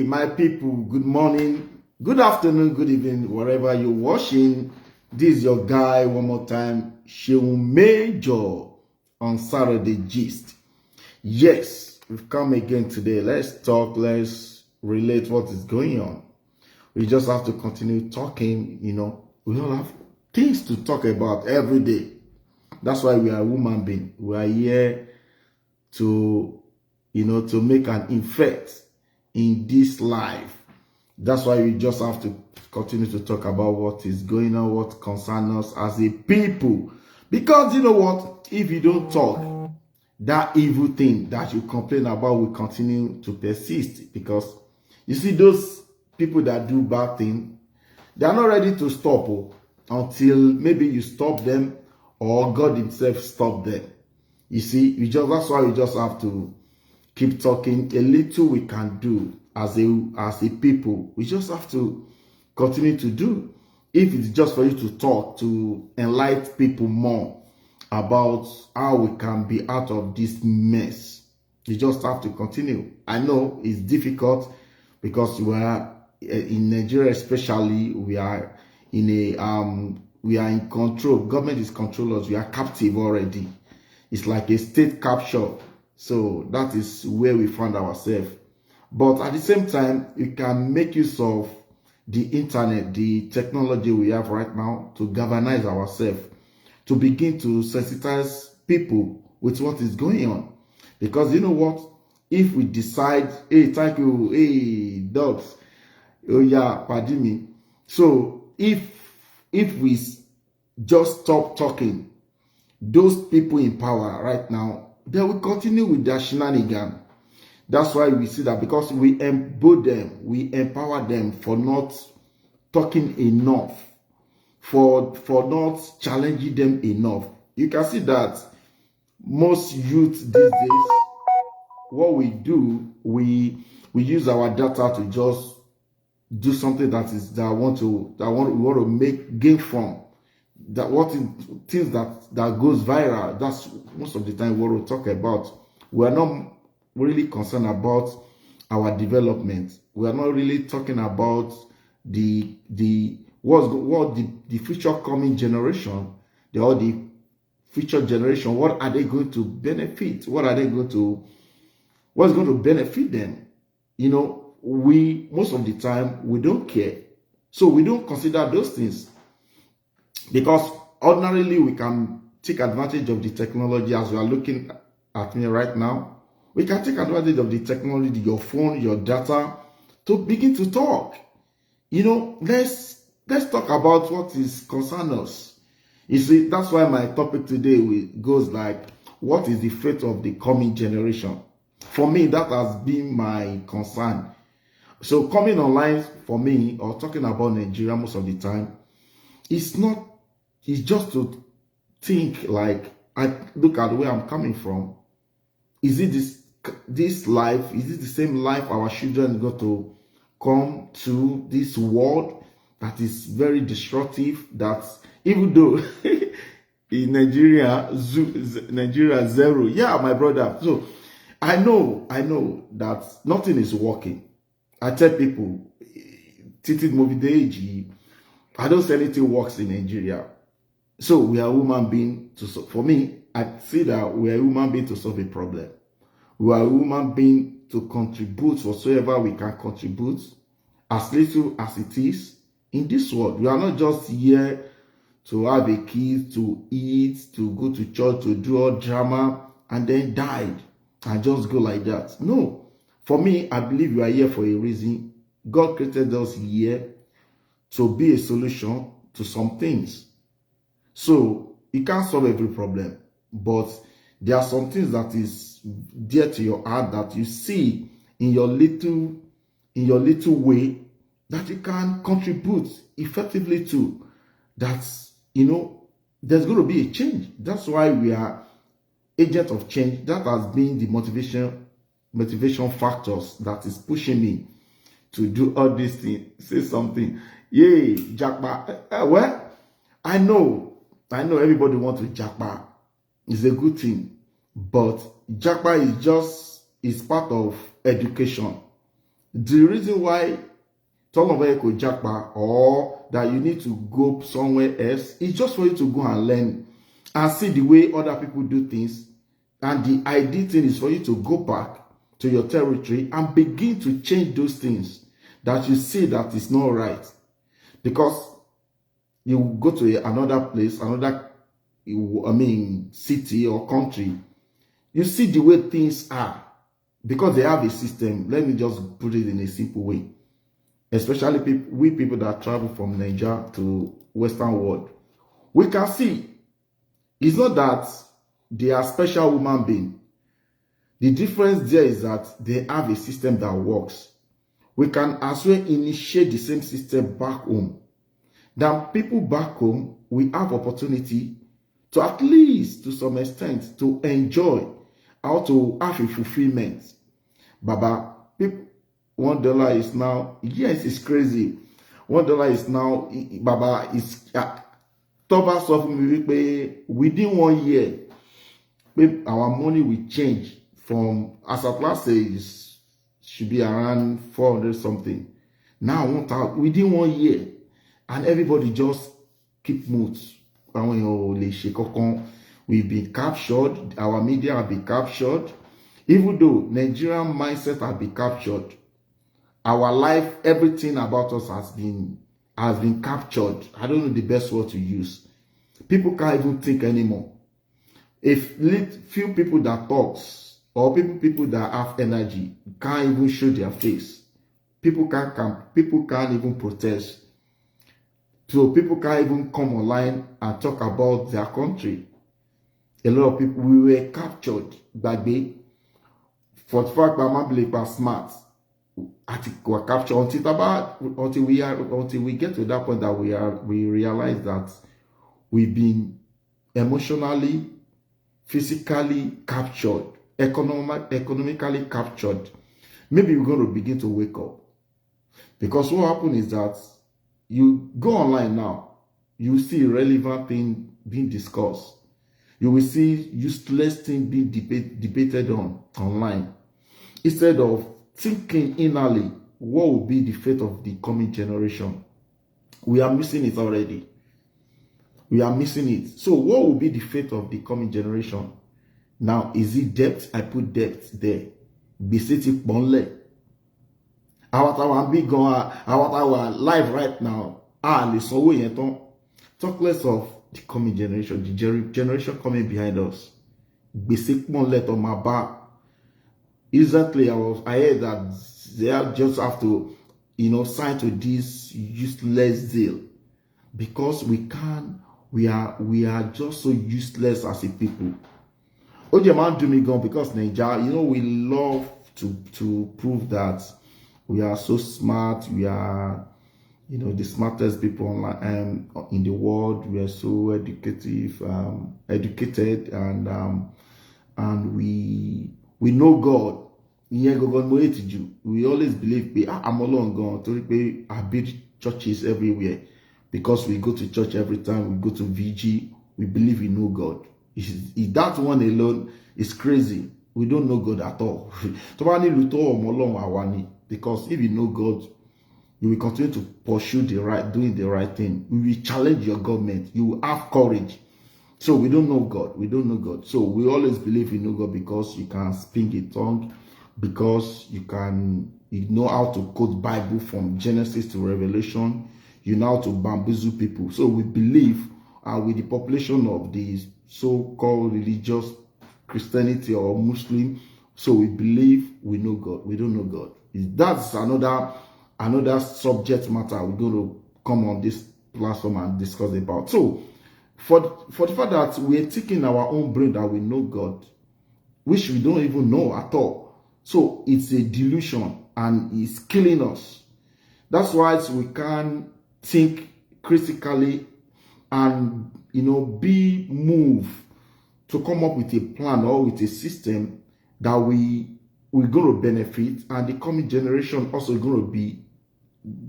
my people, good morning, good afternoon, good evening, wherever you're watching. This is your guy one more time, Seun Major on Saturday Gist. Yes, we've come again today. Let's talk, let's relate what is going on. We just have to continue talking, We all have things to talk about every day. That's why we are human beings. We are here to, to make an effect in this life. That's why we just have to continue to talk about what is going on, what concerns us as a people. Because you know what? If you don't talk, that evil thing that you complain about will continue to persist. Because you see, those people that do bad things, they are not ready to stop until maybe you stop them or God himself stop them. You see, that's why we just have to keep talking. A little we can do as a people. We just have to continue to do. If it's just for you to talk, to enlighten people more about how we can be out of this mess, you just have to continue. I know it's difficult because we are in Nigeria, especially we are in control. Government is controlling us. We are captive already. It's like a state capture. So that is where we found ourselves. But at the same time, we can make use of the internet, the technology we have right now to galvanize ourselves, to begin to sensitize people with what is going on. Because you know what? If we decide, hey, thank you, hey, dogs, oh yeah, pardon me. So if we just stop talking, those people in power right now, they will continue with their shenanigans. That's why we see that, because we embolden them, we empower them for not talking enough, for not challenging them enough. You can see that most youth these days, what we do, we use our data to just do something we want to make gain from. Things that goes viral. That's most of the time what we talk about. We are not really concerned about our development. We are not really talking about the future coming generation, the future generation. What are they going to benefit? What's going to benefit them? We most of the time we don't care, so we don't consider those things. Because ordinarily we can take advantage of the technology, as you are looking at me right now. We can take advantage of the technology, your phone, your data, to begin to talk. Let's talk about what is concern us. You see, that's why my topic today goes like, what is the fate of the coming generation? For me, that has been my concern. So coming online for me, or talking about Nigeria most of the time, it's just to think like, I look at where I'm coming from. Is it this life? Is it the same life our children got to come to this world that is very destructive? That even though in Nigeria zero, yeah, my brother. So I know that nothing is working. I tell people, Titi Mobideji, I don't say anything works in Nigeria. So we are human beings for me, I see that we are human beings to solve a problem. We are human beings to contribute whatsoever we can contribute, as little as it is, in this world. We are not just here to have a kid, to eat, to go to church, to do all drama, and then die, and just go like that. No. For me, I believe we are here for a reason. God created us here to be a solution to some things. So you can't solve every problem, but there are some things that is dear to your heart that you see in your little way that you can contribute effectively to. That's, there's going to be a change. That's why we are agents of change. That has been the motivation factors that is pushing me to do all these things. Say something. Yay, Jackpa. Well, I know everybody wants to Jackpa. It's a good thing. But Jackpa is part of education. The reason why Tolomeko Jakpa or that you need to go somewhere else is just for you to go and learn and see the way other people do things. And the ideal thing is for you to go back to your territory and begin to change those things that you see that is not right. Because you go to another place, another, city or country, you see the way things are because they have a system. Let me just put it in a simple way. Especially people that travel from Nigeria to Western world, we can see it's not that they are special human beings. The difference there is that they have a system that works. We can as well initiate the same system back home. Then people back home, we have opportunity to at least to some extent to enjoy how to have a fulfillment. Baba, people, $1 is now, yes, it's crazy. $1 is now, Baba, is Toba suffering within 1 year, our money will change from, as at last says, should be around 400 something. Now, within 1 year, and everybody just keep moods. We've been captured, our media have been captured, even though Nigerian mindset have been captured. Our life, everything about us has been captured. I don't know the best word to use. People can't even think anymore. If few people that talks or people that have energy can't even show their face. People can't even protest. So people can't even come online and talk about their country. A lot of people, we were captured that day. For the fact that my belief are smart. I think we're captured until we get to that point that we realize that we've been emotionally, physically captured, economically captured. Maybe we're going to begin to wake up. Because what happens is that you go online now, you see relevant things being discussed. You will see useless things being debated online. Instead of thinking innerly, what will be the fate of the coming generation? We are missing it already. We are missing it. So what will be the fate of the coming generation? Now, is it debt? I put debt there. Gbèsè bonle. Our life right now. Talk less of the coming generation, the generation coming behind us. Gbèsè bonle on my back. Recently, I heard that they just have to, sign to this useless deal because we are just so useless as a people. Ojeman do me gone because Nigeria, we love to prove that we are so smart. We are, the smartest people online in the world. We are so educated, and we know God. We always believe I'm alone gone. I build churches everywhere because we go to church every time. We go to VG. We believe we know God. That one alone is crazy. We don't know God at all. Because if you know God, you will continue to pursue doing the right thing. We will challenge your government. You will have courage. So we don't know God. We don't know God. So we always believe we know God because you can speak a tongue, because you know how to quote Bible from Genesis to Revelation. You know how to bamboozle people. So we believe with the population of the so-called religious Christianity or Muslim, so we believe we know God. We don't know God. That's another subject matter we're going to come on this platform and discuss about. So for the fact that we're taking our own brain that we know God, which we don't even know at all. So it's a delusion and it's killing us. That's why we can't think critically and be moved to come up with a plan or with a system that we're going to benefit, and the coming generation also going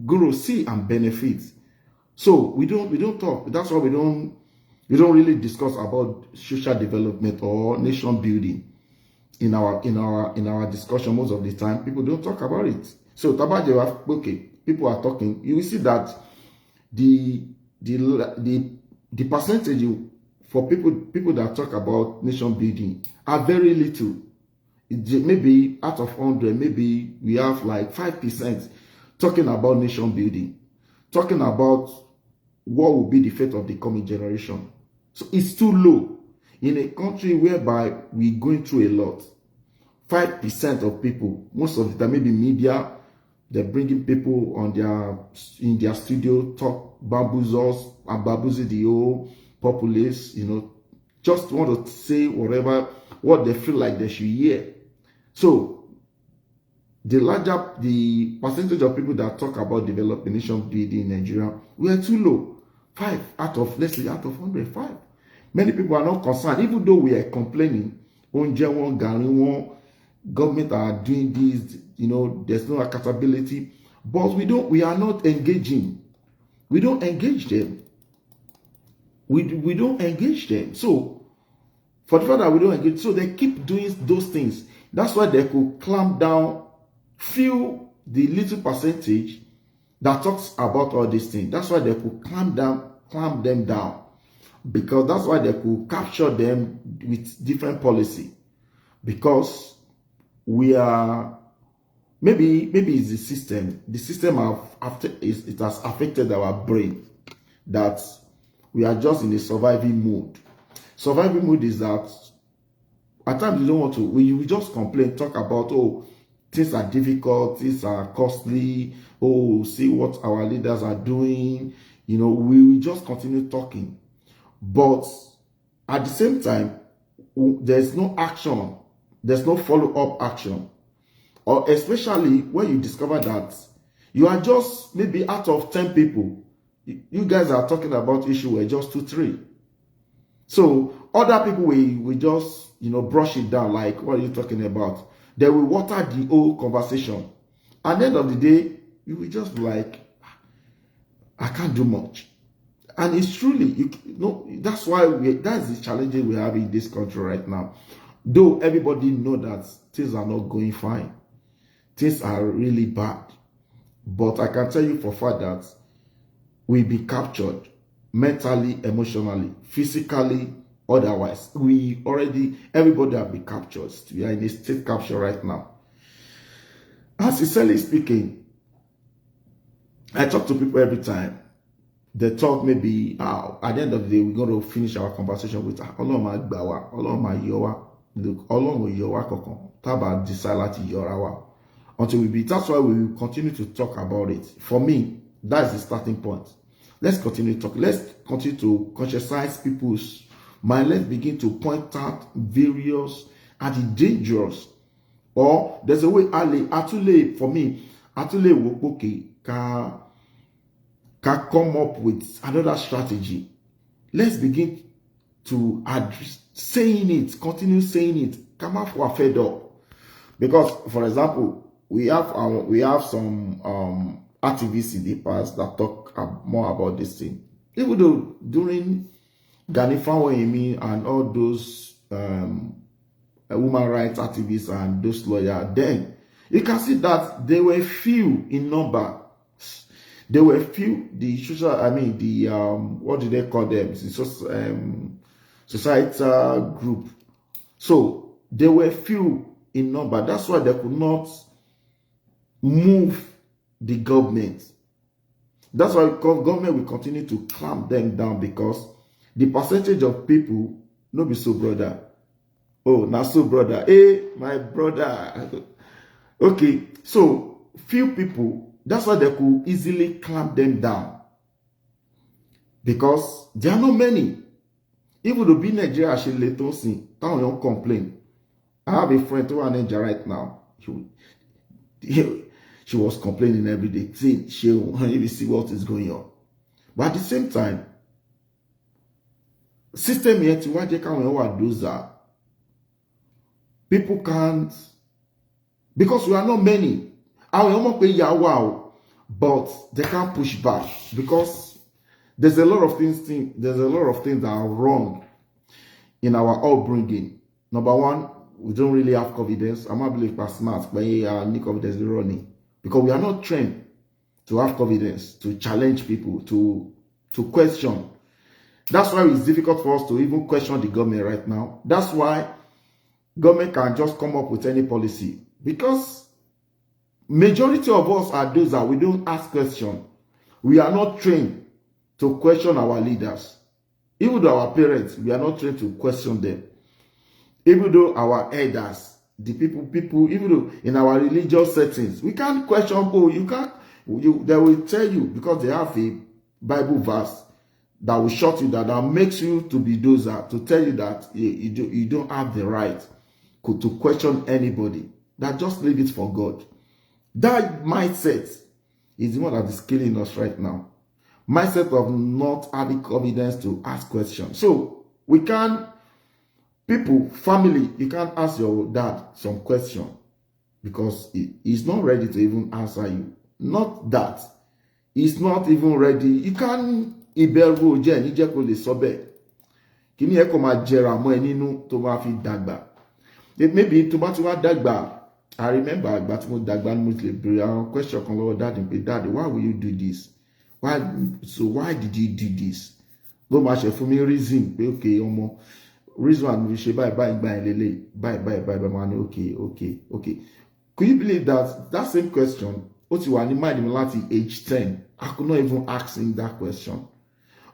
to see and benefit. So we don't talk. That's why we don't really discuss about social development or nation building in our discussion. Most of the time people don't talk about it. So Tabajewa, okay, people are talking. You will see that the the percentage for people that talk about nation building are very little. Maybe out of 100, maybe we have like 5% talking about nation building, talking about what will be the fate of the coming generation. So it's too low in a country whereby we're going through a lot. 5% of people, most of the time, maybe media, they're bringing people on in their studio, talk bamboozles and bamboozle the whole populace, just want to say what they feel like they should hear. So the percentage of people that talk about developing nation building in Nigeria, we are too low. 5 out of, let's say, out of 105. Many people are not concerned, even though we are complaining, government are doing this, there's no accountability, but we are not engaging. We don't engage them. We don't engage them. So for the fact that we don't engage, so they keep doing those things. That's why they could clamp down, few the little percentage that talks about all these things. That's why they could clamp them down, because that's why they could capture them with different policy. Because we are, maybe it's the system. The system it has affected our brain, that we are just in a surviving mode. Surviving mode is that at times we don't want to, we just complain, talk about, oh, things are difficult, things are costly, oh, see what our leaders are doing. We will just continue talking. But at the same time, there's no action. There's no follow-up action. Or especially when you discover that you are just, maybe out of 10 people, you guys are talking about issue where just 2, 3. So other people will just, brush it down, like, what are you talking about? They will water the whole conversation. At the end of the day, you will just be like, I can't do much. And it's truly, that's why that's the challenges we have in this country right now. Though everybody know that things are not going fine. Things are really bad. But I can tell you for a fact that we'll be captured mentally, emotionally, physically, otherwise. Everybody have been captured. We are in a state capture right now. As sincerely speaking, I talk to people every time. They talk, maybe at the end of the day, we're going to finish our conversation with Ọlọ́run gbà wá, Ọlọ́run máa yọ wá, Ọlọ́run yọ wá kankan, tábà decide láti yọra wá. Until that's why we will continue to talk about it. For me, that's the starting point. Let's continue to talk. Let's continue to conscientize people's mind. Let's begin to point out various and the dangerous. Or there's a way Atule, for me, Atule Wopoke can come up with another strategy. Let's begin to continue saying it. Come out for a fed up. Because, for example, we have some activists in the past that talk more about this thing. Even though during Gani Fawehinmi and all those human rights activists and those lawyers, then you can see that they were few in number. They were few. What do they call them? Societal group. So they were few in number. That's why they could not move the government. That's why government will continue to clamp them down, because the percentage of people, no be so brother. Oh, now so brother. Hey, my brother. Okay, so few people, that's why they could easily clamp them down. Because there are not many. Even though being Nigeria, actually let us see, don't complain. I have a friend who is in Nigeria right now. She was complaining every day. She will see what is going on. But at the same time, system here to what they can do that. People can't, because we are not many. But they can't push back, because there's a lot of things that are wrong in our upbringing. Number one, we don't really have confidence. I'm not believe smart, but Nick confidence running. because we are not trained to have confidence, to challenge people, to question. That's why it's difficult for us to even question the government right now. That's why government can just come up with any policy, because majority of us are those that we don't ask questions. We are not trained to question our leaders. Even though our parents, we are not trained to question them. Even though our elders, the people, even though in our religious settings, we can't question. Oh, you can't. They will tell you, because they have a Bible verse that will shut you down, that makes you to be dozer, to tell you that you don't have the right to question anybody. That just leave it for God. That mindset is the one that is killing us right now. Mindset of not having confidence to ask questions. So we can, people, family, you can't ask your dad some question because he's not ready to even answer you. Not that he's not even ready. You can't ìbẹ̀rù jẹ́ ní jẹ́ kó lè sọ bẹ́ẹ̀. Kí ni ẹ kó máa jẹrà mọ́ ẹ nínú tó máa fi dàgbà. Maybe tó bá ti wá dàgbà. I remember àgbà tí mo dàgbà ní mo ti lè béèrè àwọn question kan lọ́wọ́ dáàdì pé dáàdì, why will you do this? Why did you do this? Ló máa ṣe fún mi reason pé okay ọmọ reason wà ní ṣe báyìí gbà ẹ̀ lélẹ̀ báyìí máa ní okay. Could you believe that same question ó ti wà ní mind mi láti age 10? I could not even ask him that question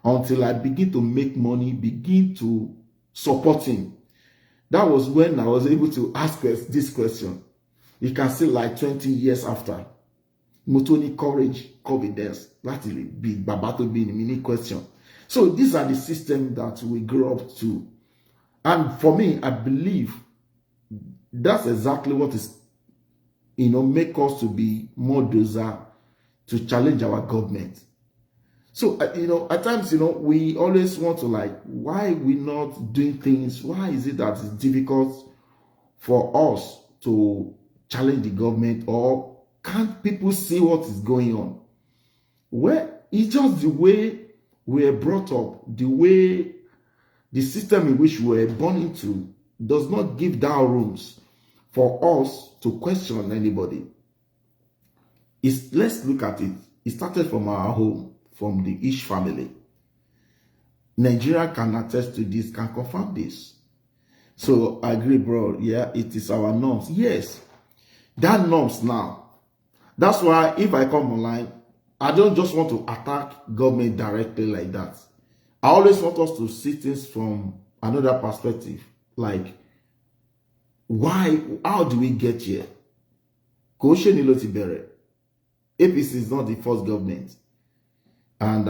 until I begin to make money, begin to support him. That was when I was able to ask this question. You can see like 20 years after. Mo tó ní courage, confidence, láti lè be bàbá tó bí ní mini question. So these are the systems that we grew up to. And for me, I believe that's exactly what is, make us to be more dozer, to challenge our government. So, at times, we always want to why we not doing things? Why is it that it's difficult for us to challenge the government? Or can't people see what is going on? Well, it's just the way we are brought up, the way the system in which we were born into does not give down rooms for us to question anybody. Let's look at it. It started from our home, from the Ish family. Nigeria can attest to this, can confirm this. So I agree, bro. Yeah, it is our norms. Yes, that norms now. That's why if I come online, I don't just want to attack government directly like that. I always want us to see things from another perspective. Like, how do we get here? APC is not the first government. And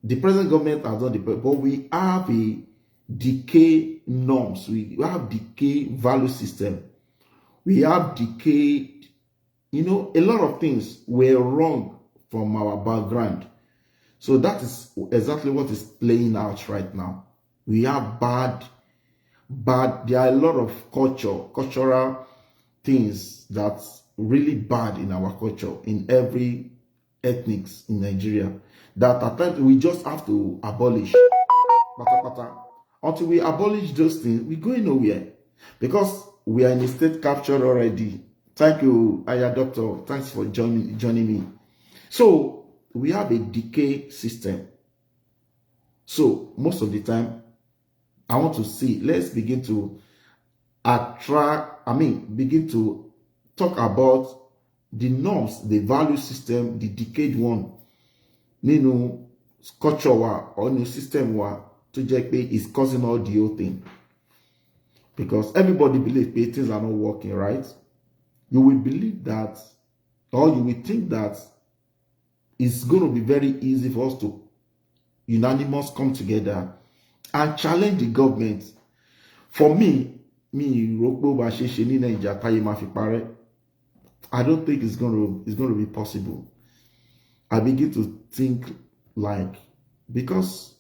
the present government has not but we have a decay norms. We have decay value system. We have decayed, a lot of things were wrong from our background. So that is exactly what is playing out right now. We have bad, there are a lot of cultural things that's really bad in our culture, in every ethnics in Nigeria, that at times we just have to abolish. Until we abolish those things, we're going nowhere, because we are in a state capture already. Thank you, Aya Doctor. Thanks for joining me. So we have a decay system. So most of the time, I want to see, let's begin to begin to talk about the norms, the value system, the decayed one. Culture or new system to JP is causing all the whole thing. Because everybody believes things are not working, right? You will believe that, or you will think that it's going to be very easy for us to unanimous come together and challenge the government. For me, I don't think it's going to be possible. I begin to think because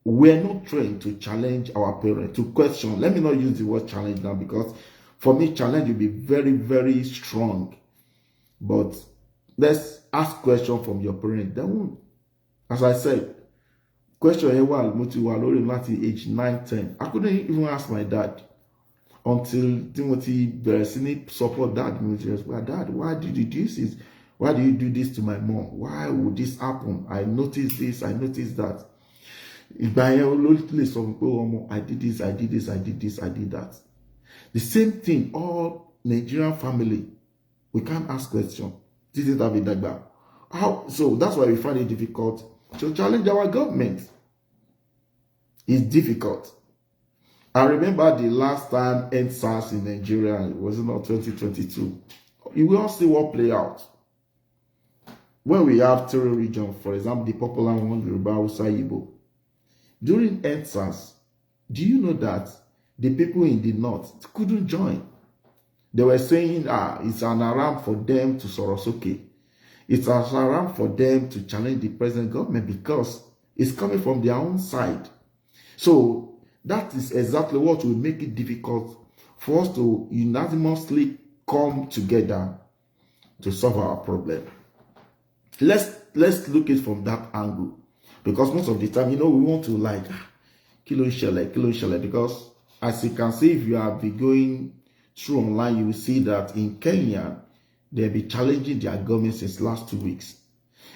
we're not trained to challenge our parents, to question. Let me not use the word challenge now, because for me, challenge will be very, very strong. But let's ask questions from your parents. They won't. As I said, question age 9, 10. I couldn't even ask my dad until Timothy Beresini support dad. Dad, why did you do this? Why do you do this to my mom? Why would this happen? I noticed this, I noticed that. I did this, I did this, I did this, I did that. The same thing, all Nigerian family, we can't ask questions. This is David. How? So that's why we find it difficult to challenge our government. It's difficult. I remember the last time EndSARS in Nigeria, it was not 2022. You will all see what play out. When we have terror region, for example, the popular one, Yoruba, Hausa, Igbo. During EndSARS, do you know that the people in the north couldn't join? They were saying, it's an alarm for them to Sorosoke. It's an alarm for them to challenge the present government because it's coming from their own side. So that is exactly what will make it difficult for us to unanimously come together to solve our problem. Let's look at it from that angle, because most of the time, we want to like kilo shele, because as you can see, if you have been going through online, you will see that in Kenya they've been challenging their government since last 2 weeks,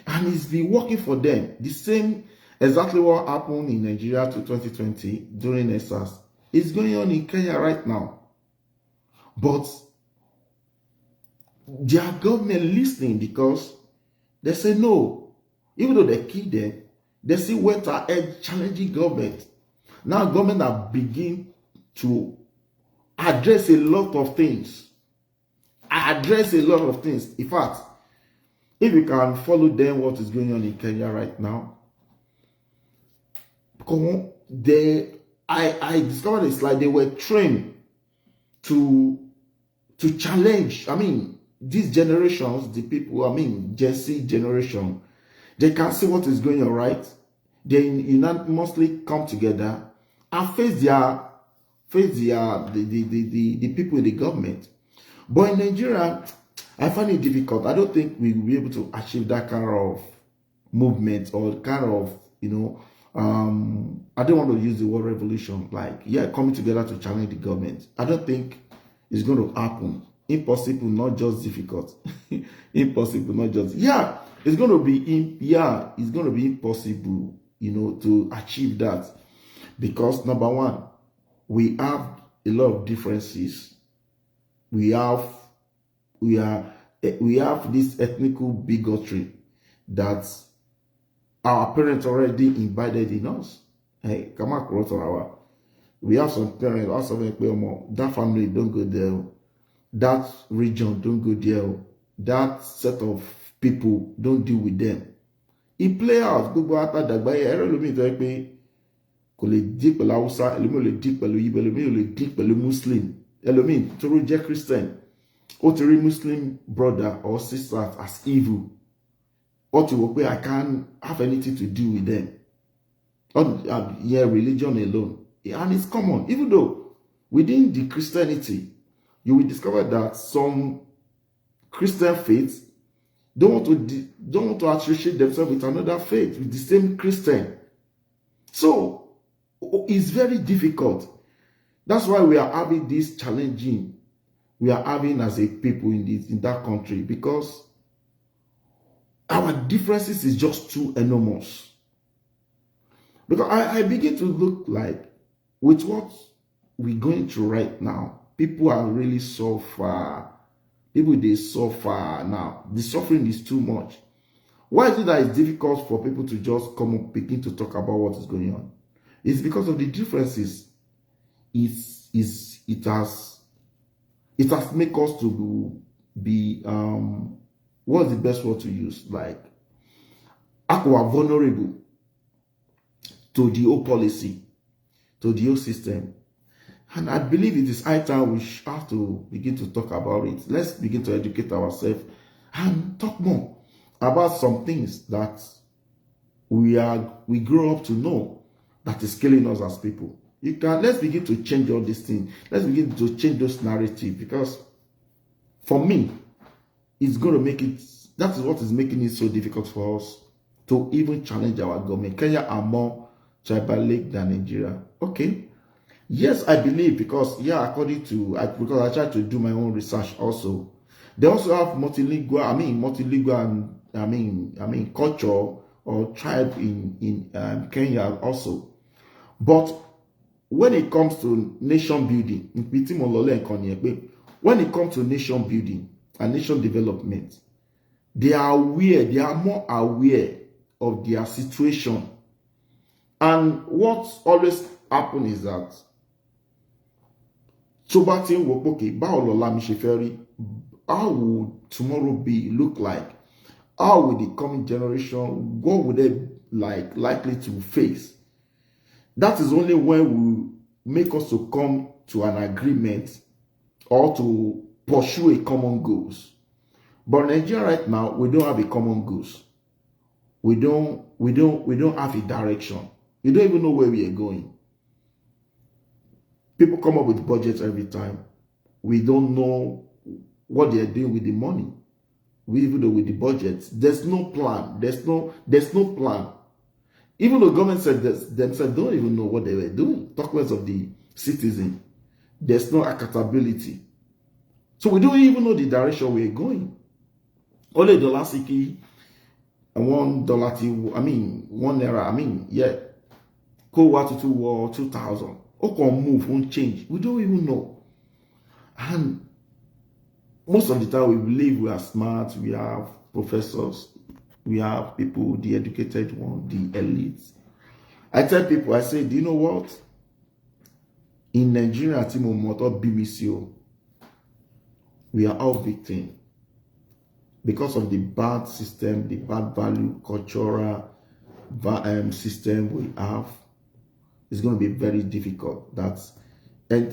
and it's been working for them. The same exactly what happened in Nigeria to 2020 during EndSARS is going on in Kenya right now. But their government listening, because they say no. Even though they killed them, they still went ahead challenging government. Now government are begin to address a lot of things. In fact, if you can follow them, what is going on in Kenya right now, I discovered it's like they were trained to challenge. I mean, these generations, the people, Gen Z generation, they can see what is going on, right? They unanimously come together and face the people in the government. But in Nigeria, I find it difficult. I don't think we will be able to achieve that kind of movement or kind of, I don't want to use the word revolution, coming together to challenge the government. I don't think it's going to happen. Impossible, not just difficult. Impossible, not just, it's going to be impossible, to achieve that, because number one, we have a lot of differences. We have this ethnical bigotry that our parents already imbibed in us. Hey, come across our. We have some parents, that family don't go there. That region don't go there. That set of people don't deal with them. It play out. Gbogbo ata dàgbà yẹn, ẹ̀rọ lómi ìtọ́ pé kò lè dí pẹ̀lú Hausa, ẹlòmíì ò lè dí pẹ̀lú Igbo, ẹlòmíì ò lè dí pẹ̀lú Muslim, ẹlòmíì tó jẹ́ Christian, ó ti rí Muslim brother or sister as evil. Ó ti wò pé I can't have anything to do with them. Religion alone. And it's common. Even though within the Christianity, you will discover that some Christian faiths don't want to associate themselves with another faith, with the same Christian. So it's very difficult. That's why we are having this challenging. We are having as a people in that country, because our differences is just too enormous. Because I begin to look like, with what we're going through right now, people are really so far. People, they suffer now. The suffering is too much. Why is it that it's difficult for people to just come up, begin to talk about what is going on? It's because of the differences. It has made us to be what's the best word to use? Like, aqua vulnerable to the old policy, to the old system. And I believe it is high time we have to begin to talk about it. Let's begin to educate ourselves and talk more about some things that we grow up to know that is killing us as people. Let's begin to change all these things. Let's begin to change those narratives, because for me, it's going to make it, that is what is making it so difficult for us to even challenge our government. Kenya are more tribalic than Nigeria. Okay. Yes, I believe, because according to, because I tried to do my own research also, They also have multilingual and culture or tribe in Kenya also. But when it comes to nation building, when it comes to nation building and nation development, they are more aware of their situation. And what always happens is that how would tomorrow look like? How will the coming generation, what would they likely to face? That is only when we make us to come to an agreement or to pursue a common goals. But Nigeria right now, we don't have a common goals. We don't have a direction. We don't even know where we are going. People come up with budgets every time. We don't know what they are doing with the money. Even though with the budgets, there's no plan. There's no plan. Even the government said themselves don't even know what they were doing. Talk less of the citizen. There's no accountability. So we don't even know the direction we're going. Only dollar siki and $1 1 naira. Yeah. Cold War to War 2000. Can move, won't change. We don't even know. And most of the time we believe we are smart, we have professors, we have people, the educated one, the elites. I tell people, I say, do you know what? In Nigeria, Timo Motor BBC, we are all victims because of the bad system, the bad value, cultural system we have. It's going to be very difficult. That's he's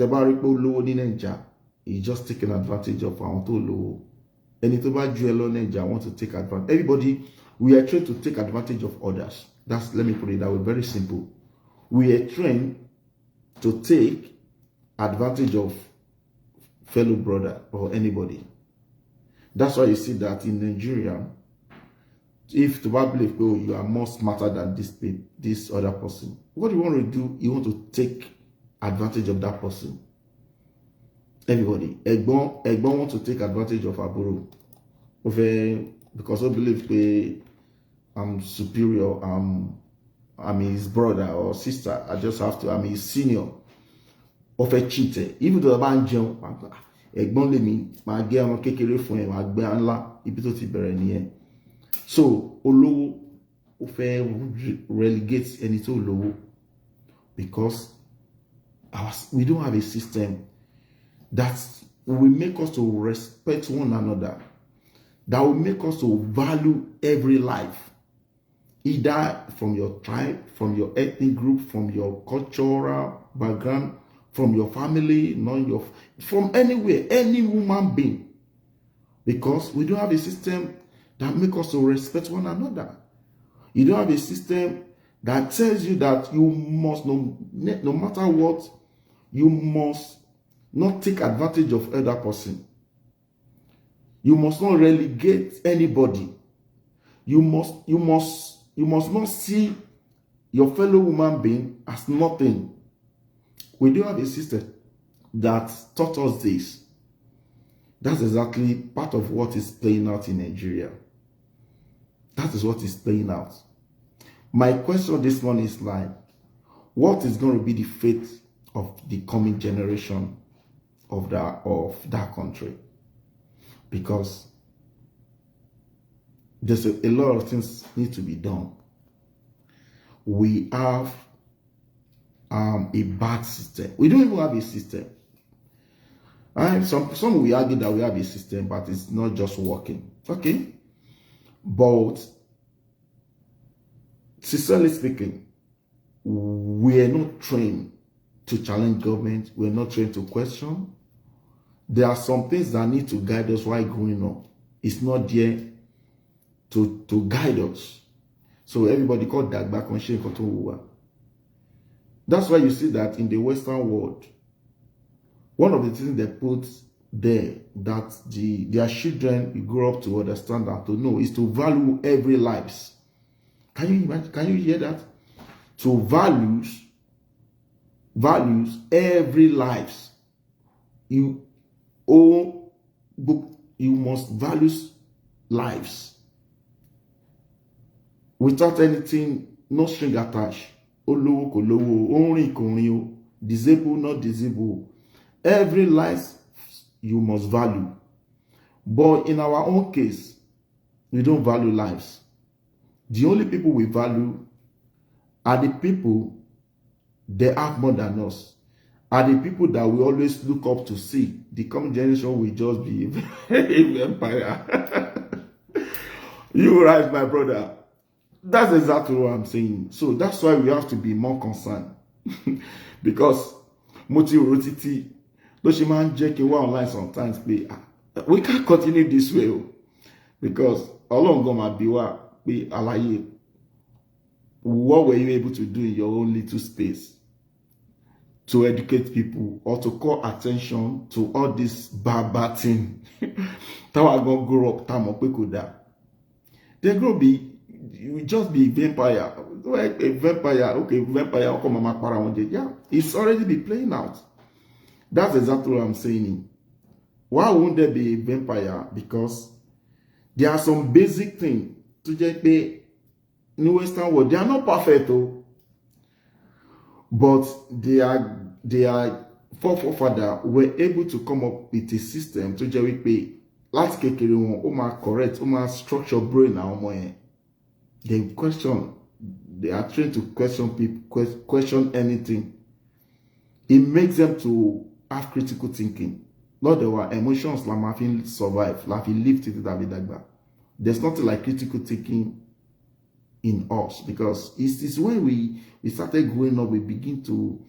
just taking advantage of our low. And want to take advantage. Everybody, we are trained to take advantage of others. Let me put it that way, very simple. We are trained to take advantage of fellow brother or anybody. That's why you see that in Nigeria, if to believe, oh, you are more smarter than this other person, what do you want to do? You want to take advantage of that person. Everybody, Egbon want to take advantage of Aburo. Because I believe I'm superior, I'm his brother or sister. I just have to, I'm his senior. Of a cheater. Even though I'm Egbon let me, my girl, I'm kekere for him, my gbe ibi tó ti bẹ̀rẹ̀ nìyẹn. So, Olowo relegates any to Olowo because we don't have a system that will make us to respect one another, that will make us to value every life, either from your tribe, from your ethnic group, from your cultural background, from your family, from anywhere, any human being. Because we don't have a system that makes us to respect one another. You don't have a system that tells you that you must, no matter what, you must not take advantage of other person. You must not relegate anybody. You must not see your fellow human being as nothing. We do have a system that taught us this. That's exactly part of what is playing out in Nigeria. That is what is playing out. My question this morning is like, what is going to be the fate of the coming generation of that country? Because there's a lot of things need to be done. We have a bad system. We don't even have a system. And some will argue that we have a system, but it's not just working. Okay? But sincerely speaking, we are not trained to challenge government. We're not trained to question. There are some things that need to guide us while growing up. It's not there to guide us. So everybody called that back on Sheikh Otowa. That's why you see that in the Western world, one of the things they put there that their children grow up to understand and to know is to value every life. Can you imagine? Can you hear that? To values every life. You own book you must value lives without anything, no string attached. Olówó kò lówó, ó ń rìn kò rìn o, disabled not disabled. Every life you must value. But in our own case, we don't value lives. The only people we value are the people that have more than us, are the people that we always look up to see. The coming generation will just be an empire. You right, my brother. That's exactly what I'm saying. So that's why we have to be more concerned. Because Moti Rotiti, though man jẹ́ online sometimes, we can't continue this way. Because along gonna be what were you able to do in your own little space to educate people or to call attention to all this bad thing? That are gonna grow up time up they're gonna be, you just be vampire. Like a vampire, okay, vampire come mama para one day. Yeah, it's already be playing out. That's exactly what I'm saying. Why won't there be a vampire? Because there are some basic things to just pay in the Western world. They are not perfect though, but they are forefather were able to come up with a system to just pay. Last kékeré wọn ó máa correct, ó máa structure brain àwọn ọmọ yẹn. They are trained to question people, question anything. It makes them to have critical thinking. Not there were emotions like Mafin survive, like he lived it that. There's nothing like critical thinking in us, because it's when we started growing up, we begin to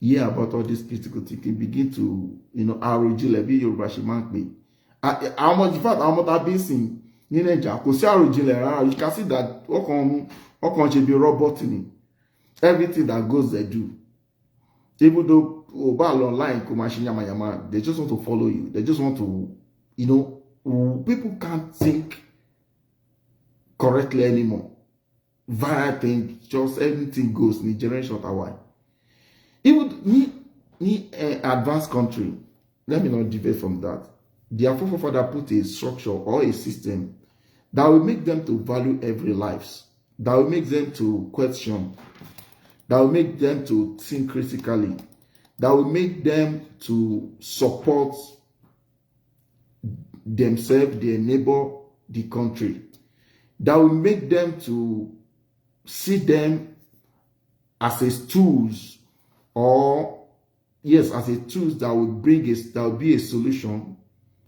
hear about all this critical thinking, begin to, Arojile Yoruba Shimankbe. How much in fact, how much I've been seeing ní Naija kò sí àròjinlẹ̀ rárá. You can see that ọkàn ṣe bí robot ni. Everything that goes they do, even though bá lọ online kò máa ṣe yamayama, they just want to follow you. They just want to, people can't think correctly anymore. Via things, just everything goes in the generation that way. Even ni advanced country, let me not deviate from that. Their forefather put a structure or a system that will make them to value every life, that will make them to question, that will make them to think critically, that will make them to support themselves, their neighbor, the country, that will make them to see them as a tools, or yes, as a tools that will be a solution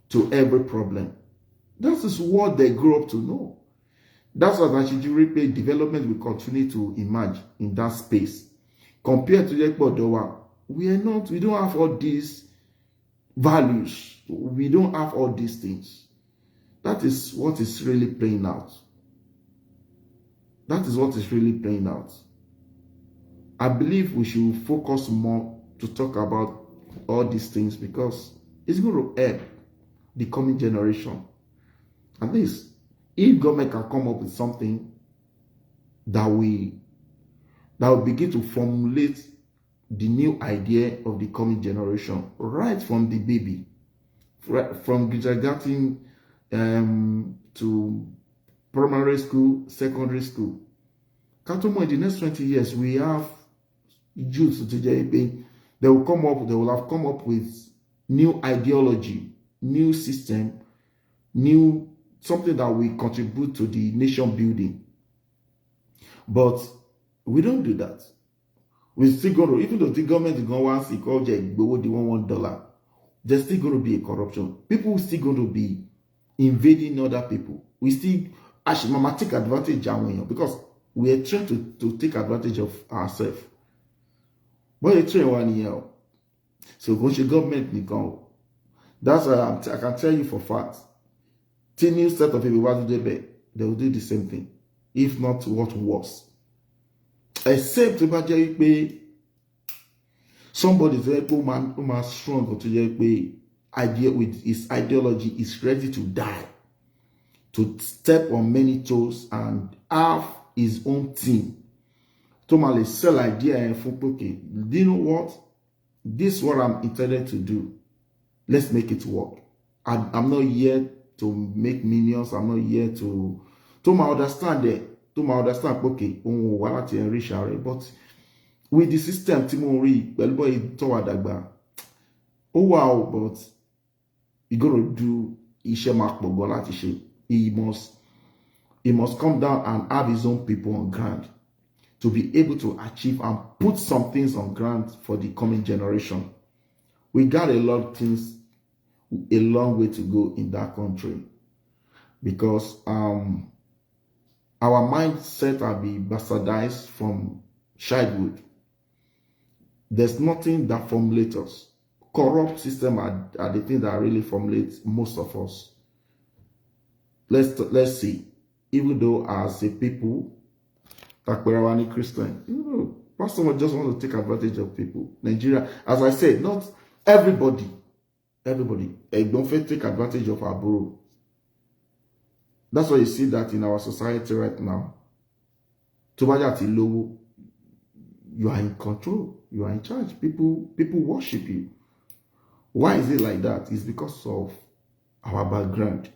to every problem. That is what they grow up to know. That's what Ashijiripe development will continue to emerge in that space. Compared to Ekpodowa, we don't have all these values. We don't have all these things. That is what is really playing out. That is what is really playing out. I believe we should focus more to talk about all these things, because it's going to help the coming generation. At least, if government can come up with something that will begin to formulate the new idea of the coming generation, right from the baby, from kindergarten to primary school, secondary school. Katomo, in the next 20 years, we have youths to JP. They will have come up with new ideology, new system, new something that will contribute to the nation building. But we don't do that. We're still going to, even though the government is going to want to call the $1, there's still going to be a corruption. People are still going to be invading other people. We still actually mama take advantage of, because we are trying to take advantage of ourselves. But it's train 1 year. So go to government go. That's why I can tell you for fact. 10 new set of people they will do the same thing, if not what worse. Except if somebody who is strong to idea with his ideology is ready to die, to step on many toes and have his own team. To sell idea and okay, do you know what? This is what I'm intended to do. Let's make it work. I'm not here to make millions. I'm not here to my understand it. To my understand, okay, to enrich our, but with the system, Timori, well, boy, toward Dagba. Oh wow, but you gotta do iṣẹ́ máa pọ̀ gan láti ṣe. He must come down and have his own people on ground to be able to achieve and put some things on ground for the coming generation. We got a lot of things, a long way to go in that country, because our mindset are be bastardized from childhood. There's nothing that formulates us. Corrupt system are the things that really formulate most of us. Let's see. Even though as a people, like we're any Christian, pastor just want to take advantage of people. Nigeria, as I said, not everybody. Don't take advantage of our borough. That's why you see that in our society right now. You are in control. You are in charge. People worship you. Why is it like that? It's because of our background.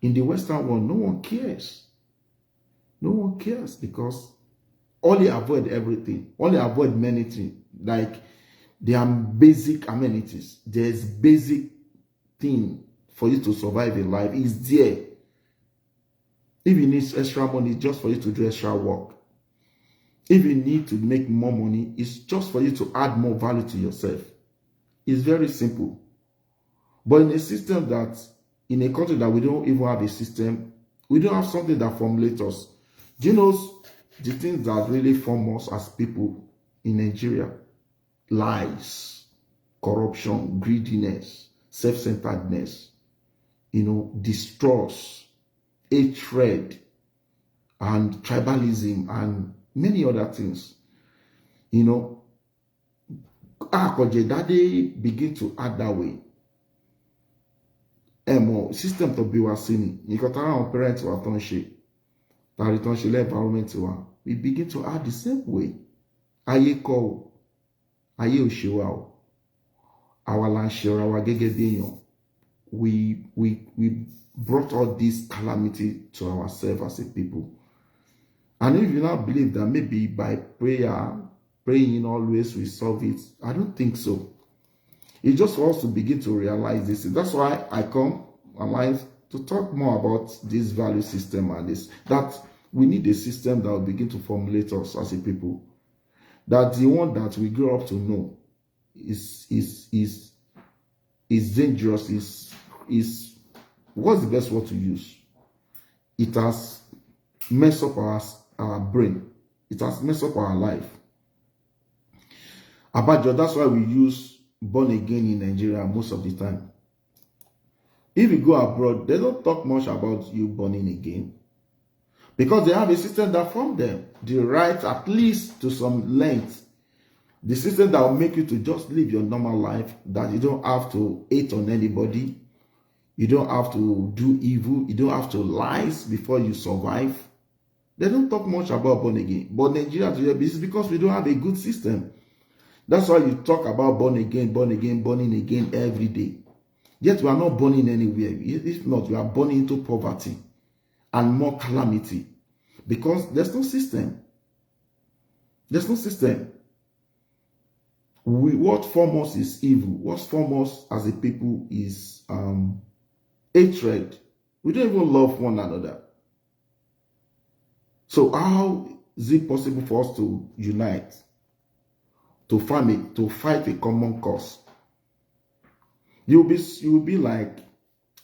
In the Western world, no one cares. No one cares because only avoid everything. Only avoid many things. Like there are basic amenities. There's basic thing for you to survive in life. It's there. If you need extra money, just for you to do extra work. If you need to make more money, it's just for you to add more value to yourself. It's very simple. But in a system that, in a country that we don't even have a system, we don't have something that formulates us. Do you know the things that really form us as people in Nigeria? Lies, corruption, greediness, self-centeredness, distrust, hatred, and tribalism, and many other things. That they begin to act that way. System to be was seen. You got our parents who are tonship. That return environment to we begin to act the same way. Aye ko, aye oshiwa. Our land share, our gege we brought all this calamity to ourselves as a people. And if you now believe that maybe by praying always we solve it, I don't think so. It's just for us to begin to realize this. That's why I come online to talk more about this value system and this. That we need a system that will begin to formulate us as a people. That the one that we grow up to know is dangerous, is what's the best word to use? It has messed up our brain. It has messed up our life. Abajo, that's why we use born again in Nigeria most of the time. If you go abroad, they don't talk much about you born again, because they have a system that formed them the right, at least to some length, the system that will make you to just live your normal life, that you don't have to hate on anybody, you don't have to do evil, you don't have to lie before you survive. They don't talk much about born again. But Nigeria today, this is because we don't have a good system. That's why you talk about born again every day. Yet we are not born in anywhere. If not, we are born into poverty and more calamity, because there's no system. There's no system. What forms us is evil. What forms us as a people is hatred. We don't even love one another. So how is it possible for us to unite, to fight a common cause? You'll be like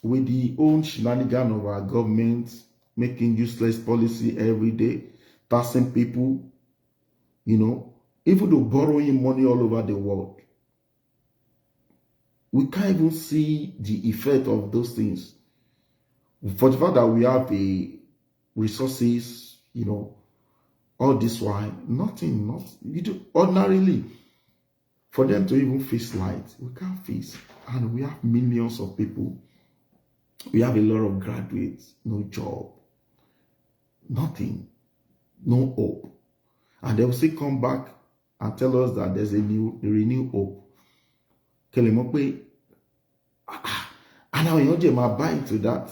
with the own shenanigan of our government, making useless policy every day, taxing people, even though borrowing money all over the world. We can't even see the effect of those things. For the fact that we have the resources, all this while, nothing, ordinarily, for them to even face light, we can't face. And we have millions of people. We have a lot of graduates, no job, nothing, no hope. And they will still come back and tell us that there's a renewed hope. I And now you might buy into that.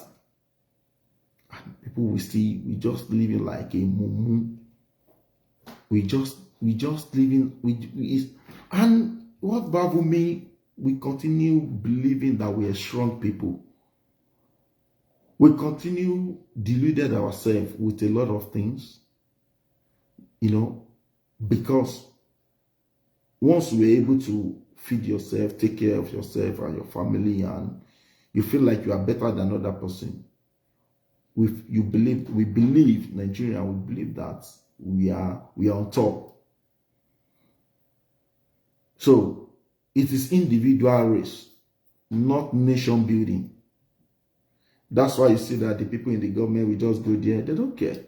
And people will we just living like a mumu. We just living, and what baffles me, we continue believing that we are strong people. We continue deluded ourselves with a lot of things, because once you're able to feed yourself, take care of yourself and your family, and you feel like you are better than another person, we believe Nigeria, we believe that we are on top. So it is individual race, not nation building. That's why you see that the people in the government will just go there. They don't care.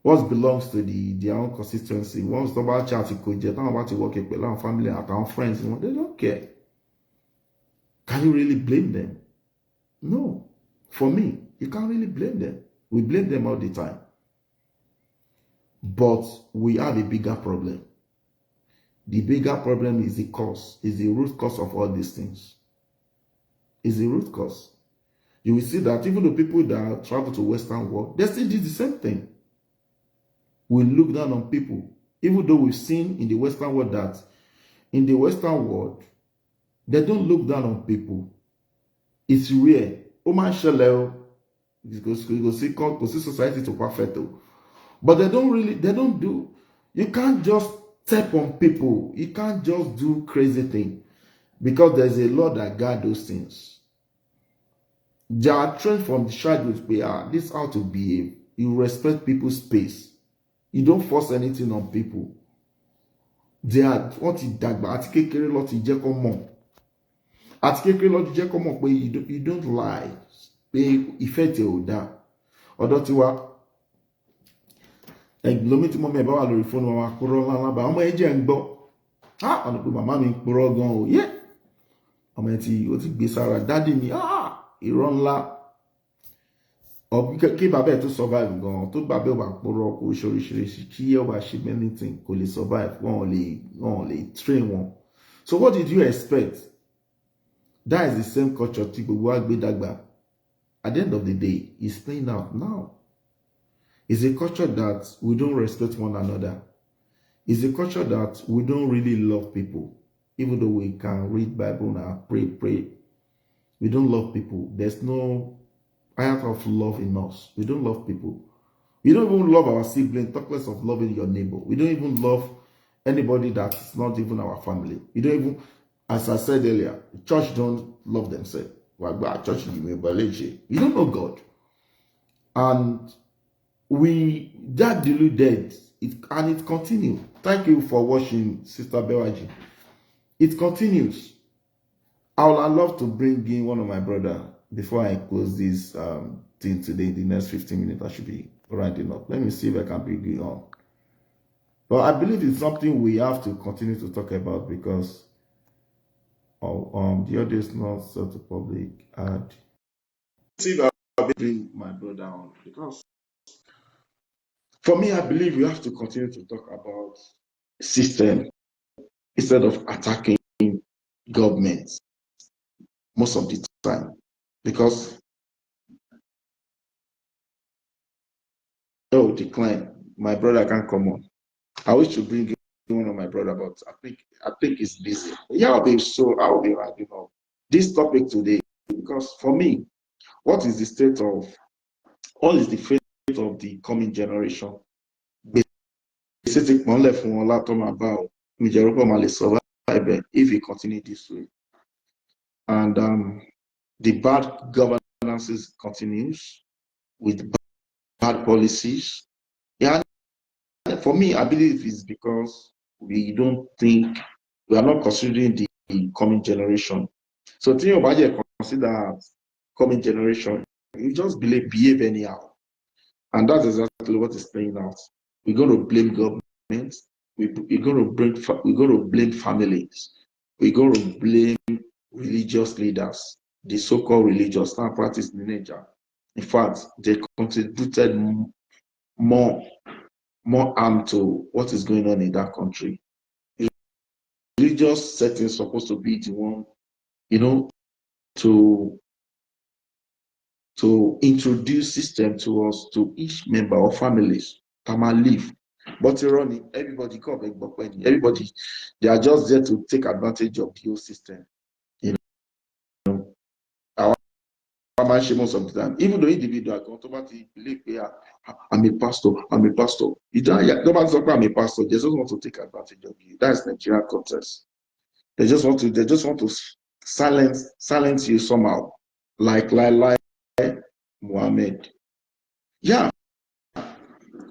What belongs to their own constituency. Once the about chat could get about to work with our family and our friends, they don't care. Can you really blame them? No. For me, you can't really blame them. We blame them all the time. But we have a bigger problem. The bigger problem is the root cause of all these things. Is the root cause. You will see that even the people that travel to Western world, they still do the same thing. We look down on people, even though we've seen in the Western world that in the Western world, they don't look down on people. It's rare. Oman Shalel, because see society to perfect. But they don't do, you can't just step on people. You can't just do crazy things because there's a law that guard those things. They are trained from the childhood. This is how to behave. You respect people's space. You don't force anything on people. They are what you dagba àti kékeré ló ti jẹ́ kó mọ̀. Àti kékeré ló ti jẹ́ kó mọ̀ pé you don't lie. Pé ìfẹ́ tẹ ò dá. Ọ̀dọ̀ tiwa ẹgbẹ̀lómi tí mo mẹ́ bá wà lórí fóònù wọn àkúrọ̀ ńlá bá ọmọ ẹ jẹ́ ń gbọ́. Ọ̀nà pé màmá mi ń purọ́ gan o. Ọmọ ẹ ó ti gbé sára dádì mi. Irọ́ ńlá. Kí bàbá ẹ̀ tó survive gan, tó bàbá ẹ̀ wà pọ̀rọ̀ kó ṣoríṣiríṣi kí ẹ̀ wà ṣe anything kò lè survive, wọ́n lè train wọn. So what did you expect? That is the same culture tí gbogbo wa gbé dàgbà. At the end of the day, it's playing out now. It's a culture that we don't respect one another. It's a culture that we don't really love people. Even though we can read Bible and pray. We don't love people. There's no out of love in us. We don't love people. We don't even love our sibling, talk less of loving your neighbor. We don't even love anybody that's not even our family. We don't even, as I said earlier, the church don't love themselves. Church, we don't know God. And that deluded, and it continues. Thank you for watching, Sister Bewaji. It continues. I would love to bring in one of my brother. Before I close this thing today, the next 15 minutes, I should be rounding up. Let me see if I can bring it on. But I believe it's something we have to continue to talk about because the audio is not set to public. And see if I'll bring my brother on because for me, I believe we have to continue to talk about system instead of attacking governments most of the time. Because decline, my brother can't come on. I wish to bring in one of my brother, but I think it's busy. Yeah, I'll be writing up this topic today because for me, what is the fate of the coming generation? If we continue this way, and the bad governance continues with bad policies. Yeah, for me, I believe it's because we are not considering the coming generation. So think about it, consider coming generation. You just behave anyhow. And that's exactly what is playing out. We're going to blame government. We're going to blame families. We're going to blame religious leaders, the so-called religious now practice in nature. In fact, they contributed more harm to what is going on in that country. Religious settings supposed to be the one, to to introduce system to us, to each member or families. Come and live. But running, everybody come, everybody, they are just there to take advantage of the whole system. You know, our man most of the time, even though individual can automatically believe, yeah, I'm a pastor, I'm a pastor. You don't, nobody talk about I'm a pastor. They just want to take advantage of you. That's Nigerian context. They just want to silence you somehow, like Muhammad. Yeah.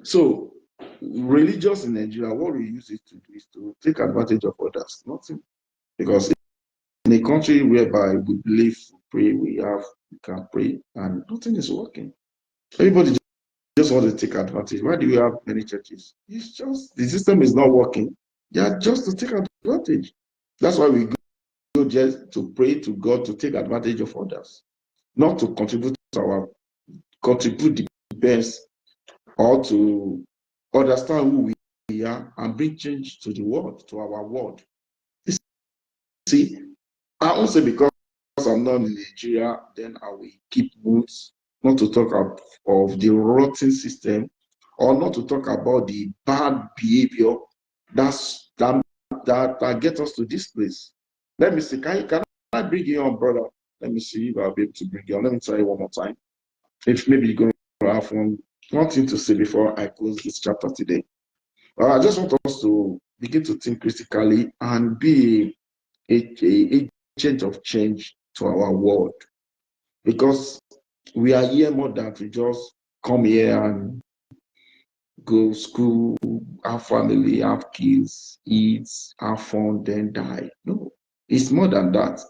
So religious in Nigeria, what we use it to do is to take advantage of others. Nothing. Because in a country whereby we believe, we can pray, and nothing is working. Everybody just want to take advantage. Why do we have many churches? It's just the system is not working. Yeah, just to take advantage. That's why we go just to pray to God to take advantage of others, not to contribute the best, or to understand who we are and bring change to the world, to our world. You see, I won't say because I'm not in Nigeria, then I will keep moods, not to talk of the rotten system, or not to talk about the bad behavior that get us to this place. Let me see, can I bring you on, brother? Let me see if I'll be able to bring you on. Let me try it one more time. If maybe you're going to have one thing to say before I close this chapter today. I just want us to begin to think critically and be a agent of change to our world, because we are here more than to just come here and go school, have family, have kids, eat, have fun, then die. No, it's more than that.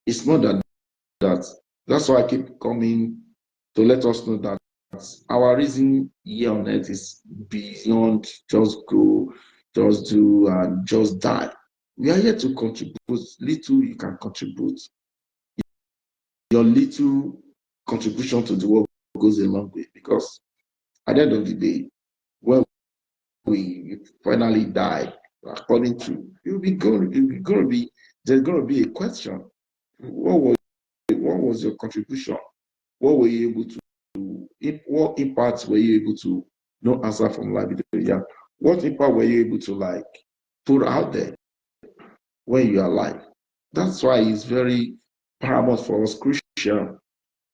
It's more than that. That's why I keep coming to let us know that our reason here on earth is beyond just go, just do, and just die. We are here to contribute. Little you can contribute. Your little contribution to the world goes a long way, because at the end of the day, when we finally die, according to you'll be going to be there's going to be a question. What was your contribution? What were you able to what impacts were you able to no answer from life? Yeah. What impact were you able to put out there when you are alive? That's why it's very paramount for us, crucial,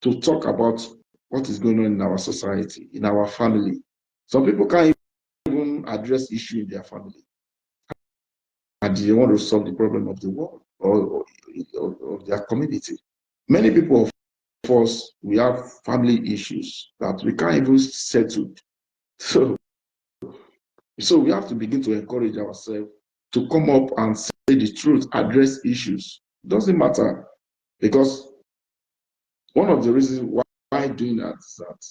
to talk about what is going on in our society, in our family. Some people can't even address issue in their family, and they want to solve the problem of the world, or their community. Many people, of course, we have family issues that we can't even settle. So we have to begin to encourage ourselves to come up and say the truth, address issues. Doesn't matter, because one of the reasons why doing that is that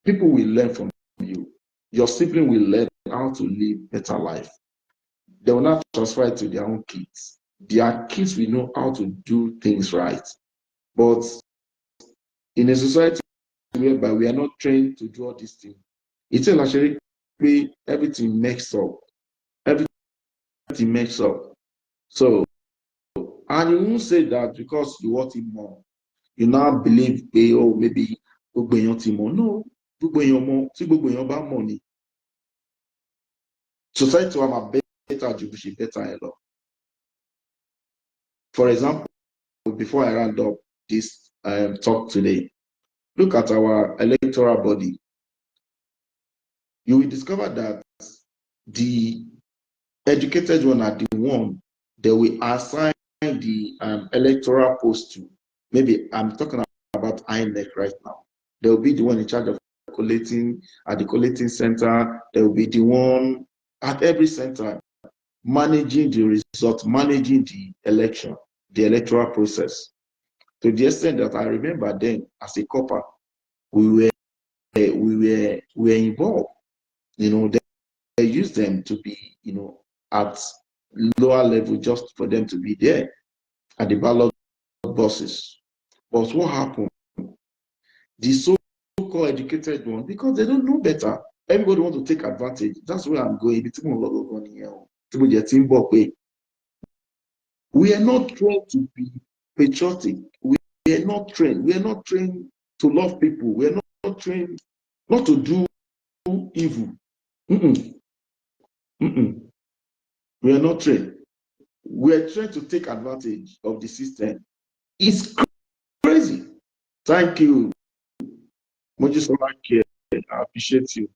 people will learn from you. Your sibling will learn how to live better life. They will not transfer it to their own kids. Their kids will know how to do things right. But in a society whereby we are not trained to do all these things, it's actually everything makes up. Everything makes up. So, and you won't say that because you want it more. You now believe, oh, maybe gbogbo èèyàn ti mọ̀. No, gbogbo èèyàn mọ̀, tí gbogbo èèyàn bá mọ̀ ni. Society wa máa better ju bó ṣe better ẹ lọ. For example, before I round up this talk today, look at our electoral body. You will discover that the educated one are the one that will assign the electoral post to. Maybe I'm talking about INEC right now. They will be the one in charge of collating at the collating center. They will be the one at every center managing the result, managing the election, the electoral process. To the extent that I remember then, as a copper, we were involved. They used them to be, at lower level just for them to be there at the ballot boxes. But what happened? The so-called educated one, because they don't know better, everybody want to take advantage. That's where I'm going. We are not trained to be patriotic. We are not trained. We are not trained to love people. We're not trained not to do evil. Mm-mm. Mm-mm. We are not trained. We are trained to take advantage of the system. It's crazy. Thank you. Mojisola, I appreciate you.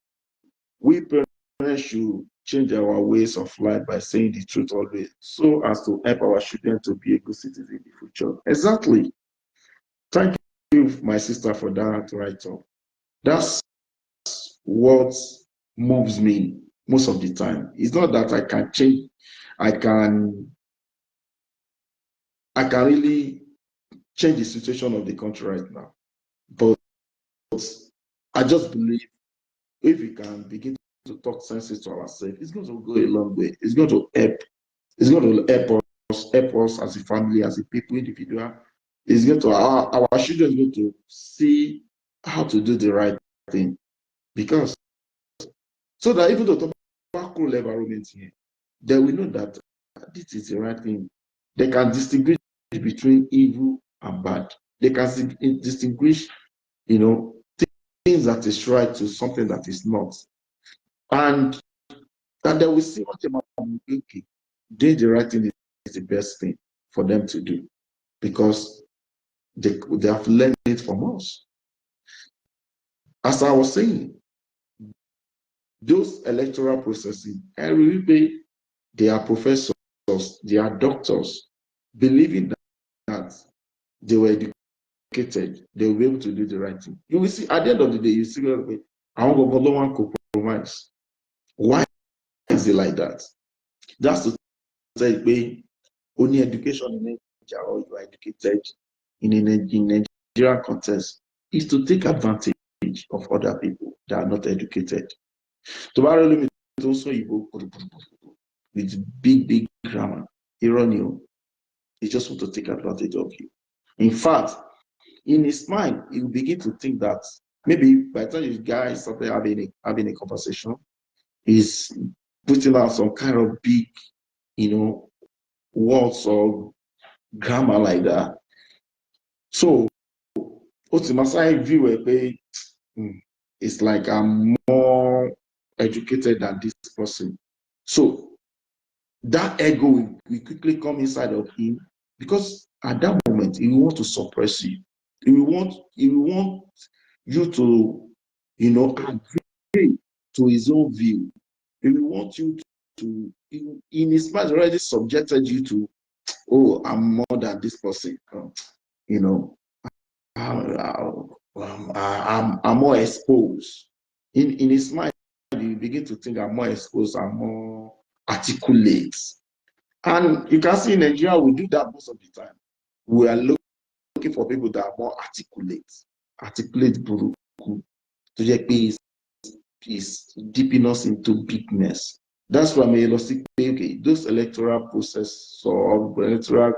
We parents should change our ways of life by saying the truth always, so as to help our children to be a good citizen in the future. Exactly. Thank you, my sister, for that write-up. That's what moves me most of the time. It's not that I can change, I can really change the situation of the country right now. But I just believe if we can begin to talk sense to ourselves, it's going to go a long way. It's going to help. It's going to help us as a family, as a people, individual. It's going to our children is going to see how to do the right thing, because so that even the tobacco environment here, they will know that this is the right thing. They can distinguish between evil and bad. They can distinguish, you know, things that is right to something that is not. And that they will see what I'm thinking. Doing the right thing is the best thing for them to do, because they have learned it from us. As I was saying, those electoral processing, every they are professors, they are doctors, believing that they were educated, they will be able to do the right thing. You will see at the end of the day, you see, I want to compromise. Why is it like that? That's to say, only education in Nigeria, or you are educated in a Nigerian context, is to take advantage of other people that are not educated. Tomorrow, also with big grammar, irony. He just want to take advantage of you. In fact, in his mind, he will begin to think that maybe by the time you guys started having a conversation, he's putting out some kind of big, words or grammar like that. So, Otimasai view it's like I'm more educated than this person. So that ego will quickly come inside of him, because at that moment he will want to suppress you. He will want you to, agree to his own view. He will want you to in his mind already subjected you to, oh, I'm more than this person. You know, I'm more exposed. In his mind, you begin to think I'm more exposed, I'm more articulate. And you can see in Nigeria, we do that most of the time. We are looking for people that are more articulate, buruku, to just is deeping us into bigness. That's why I'm say, okay, those electoral process or electoral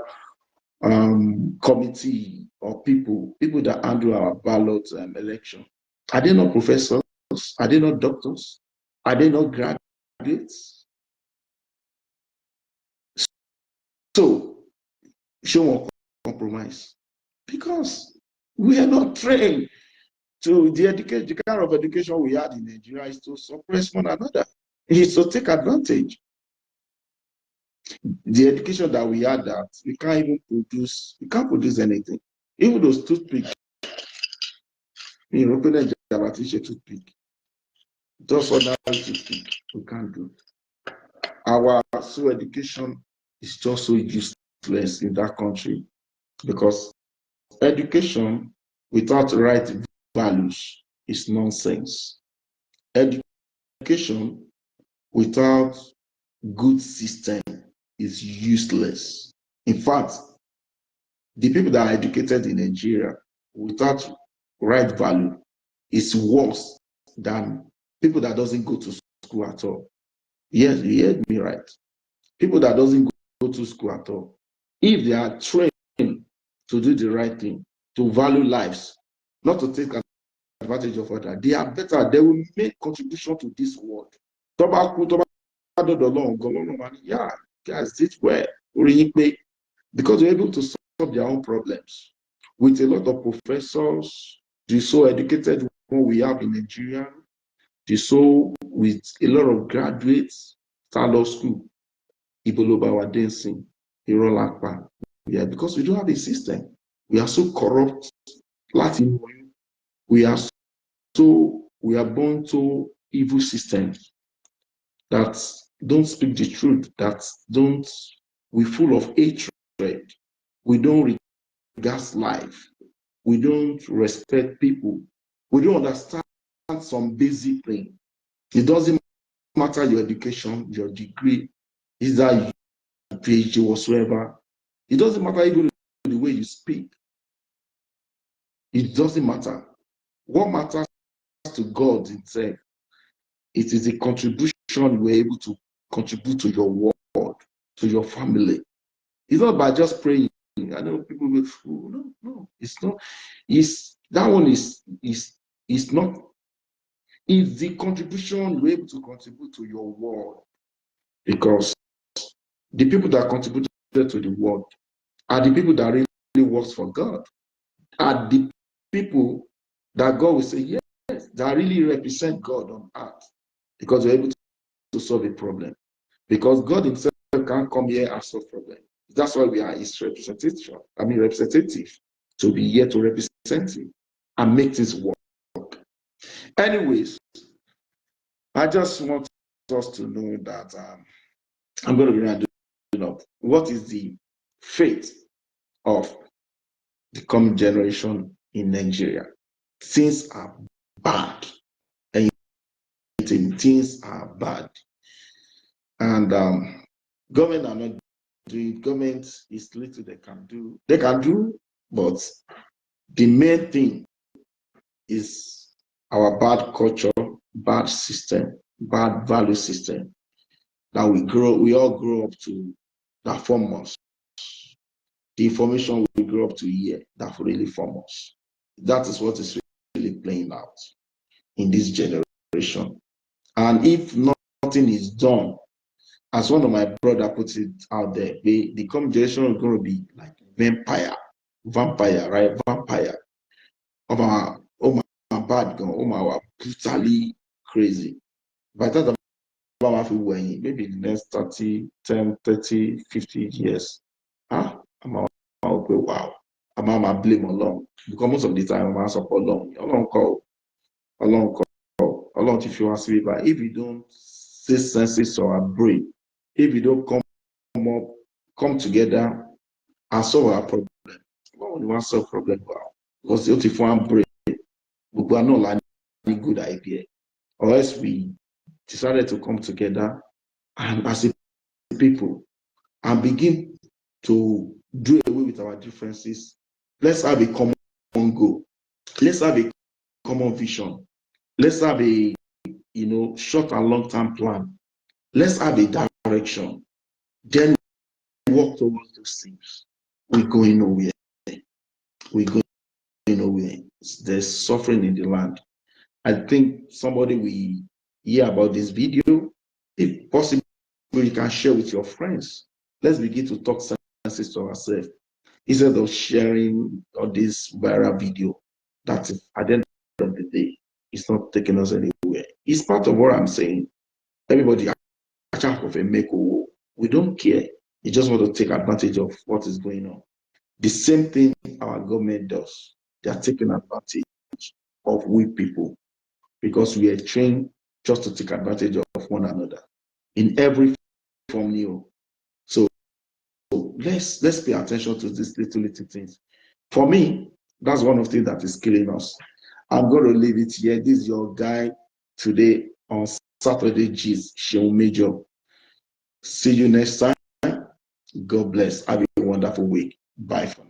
committee or people that handle our ballot election, are they not professors? Are they not doctors? Are they not graduates? So, show more compromise, because we are not trained to the kind of education we had in Nigeria is to suppress one another. It's to take advantage. The education that we had, that we can't produce anything. Even those toothpicks, open a toothpick, just ordinary toothpick, we can't do. Our education is just so useless in that country, because education without right values is nonsense. Education without good system is useless. In fact, the people that are educated in Nigeria without right value is worse than people that doesn't go to school at all. Yes, you heard me right. People that doesn't go to school at all, if they are trained to do the right thing, to value lives, not to take advantage of others, they are better. They will make contribution to this world. Yeah, guys, did well. Because they're able to solve their own problems with a lot of professors, the so educated one we have in Nigeria, the so with a lot of graduates, start law school, Iboloba dancing, Irolakpa. Yeah, because we don't have a system. We are so corrupt. Latin, we are born to evil systems that don't speak the truth, that don't, we're full of hatred. We don't regard life. We don't respect people. We don't understand some basic thing. It doesn't matter your education, your degree, is that PhD whatsoever. It doesn't matter even the way you speak. It doesn't matter. What matters to God himself, it is the contribution you were able to contribute to your world, to your family. It's not by just praying. I know people will, no, it's not. It's that one is not. It's the contribution you were able to contribute to your world, because the people that contributed to the world are the people that really works for God. Are the people that God will say, yes, that really represent God on earth, because they're able to solve a problem. Because God himself can't come here and solve problems. That's why we are his representative, to be here to represent him and make things work. Anyways, I just want us to know that I'm going to be rounding up. What is the fate of the coming generation in Nigeria? Things are bad. And things are bad. And government are not doing, government is little they can do. They can do, but the main thing is our bad culture, bad system, bad value system that we all grow up to, that form us. The information we grow up to hear that really form us. That is what is really playing out in this generation. And if nothing is done, as one of my brother puts it out there, the coming generation is going to be like vampire, right? Vampire. Oh my bad girl, oh my brutally crazy. By the time maybe in the next 30, 10, 30, 50 years, I'm okay, wow. I'm blame along. Because most of the time I'm support along call. Along if you want to be, but if you don't say senses or brain, if you don't come together and solve our problem, well, you want to solve problem, wow. Because if you want brain, we are not like a good idea. Or else we decided to come together and as a people and begin to do away with our differences. Let's have a common goal. Let's have a common vision. Let's have a short and long-term plan. Let's have a direction. Then work towards those things. We're going nowhere. We're going nowhere. There's suffering in the land. I think somebody will hear about this video. If possible, you can share with your friends. Let's begin to talk senses to ourselves instead of sharing all this viral video that at the end of the day, it's not taking us anywhere. It's part of what I'm saying. Everybody, we don't care. You just want to take advantage of what is going on. The same thing our government does. They are taking advantage of we people because we are trained just to take advantage of one another in every form new. So let's pay attention to these little things. For me, that's one of the things that is killing us. I'm going to leave it here. This is your guy today on Saturday G's Show Major. See you next time. God bless. Have a wonderful week. Bye for now.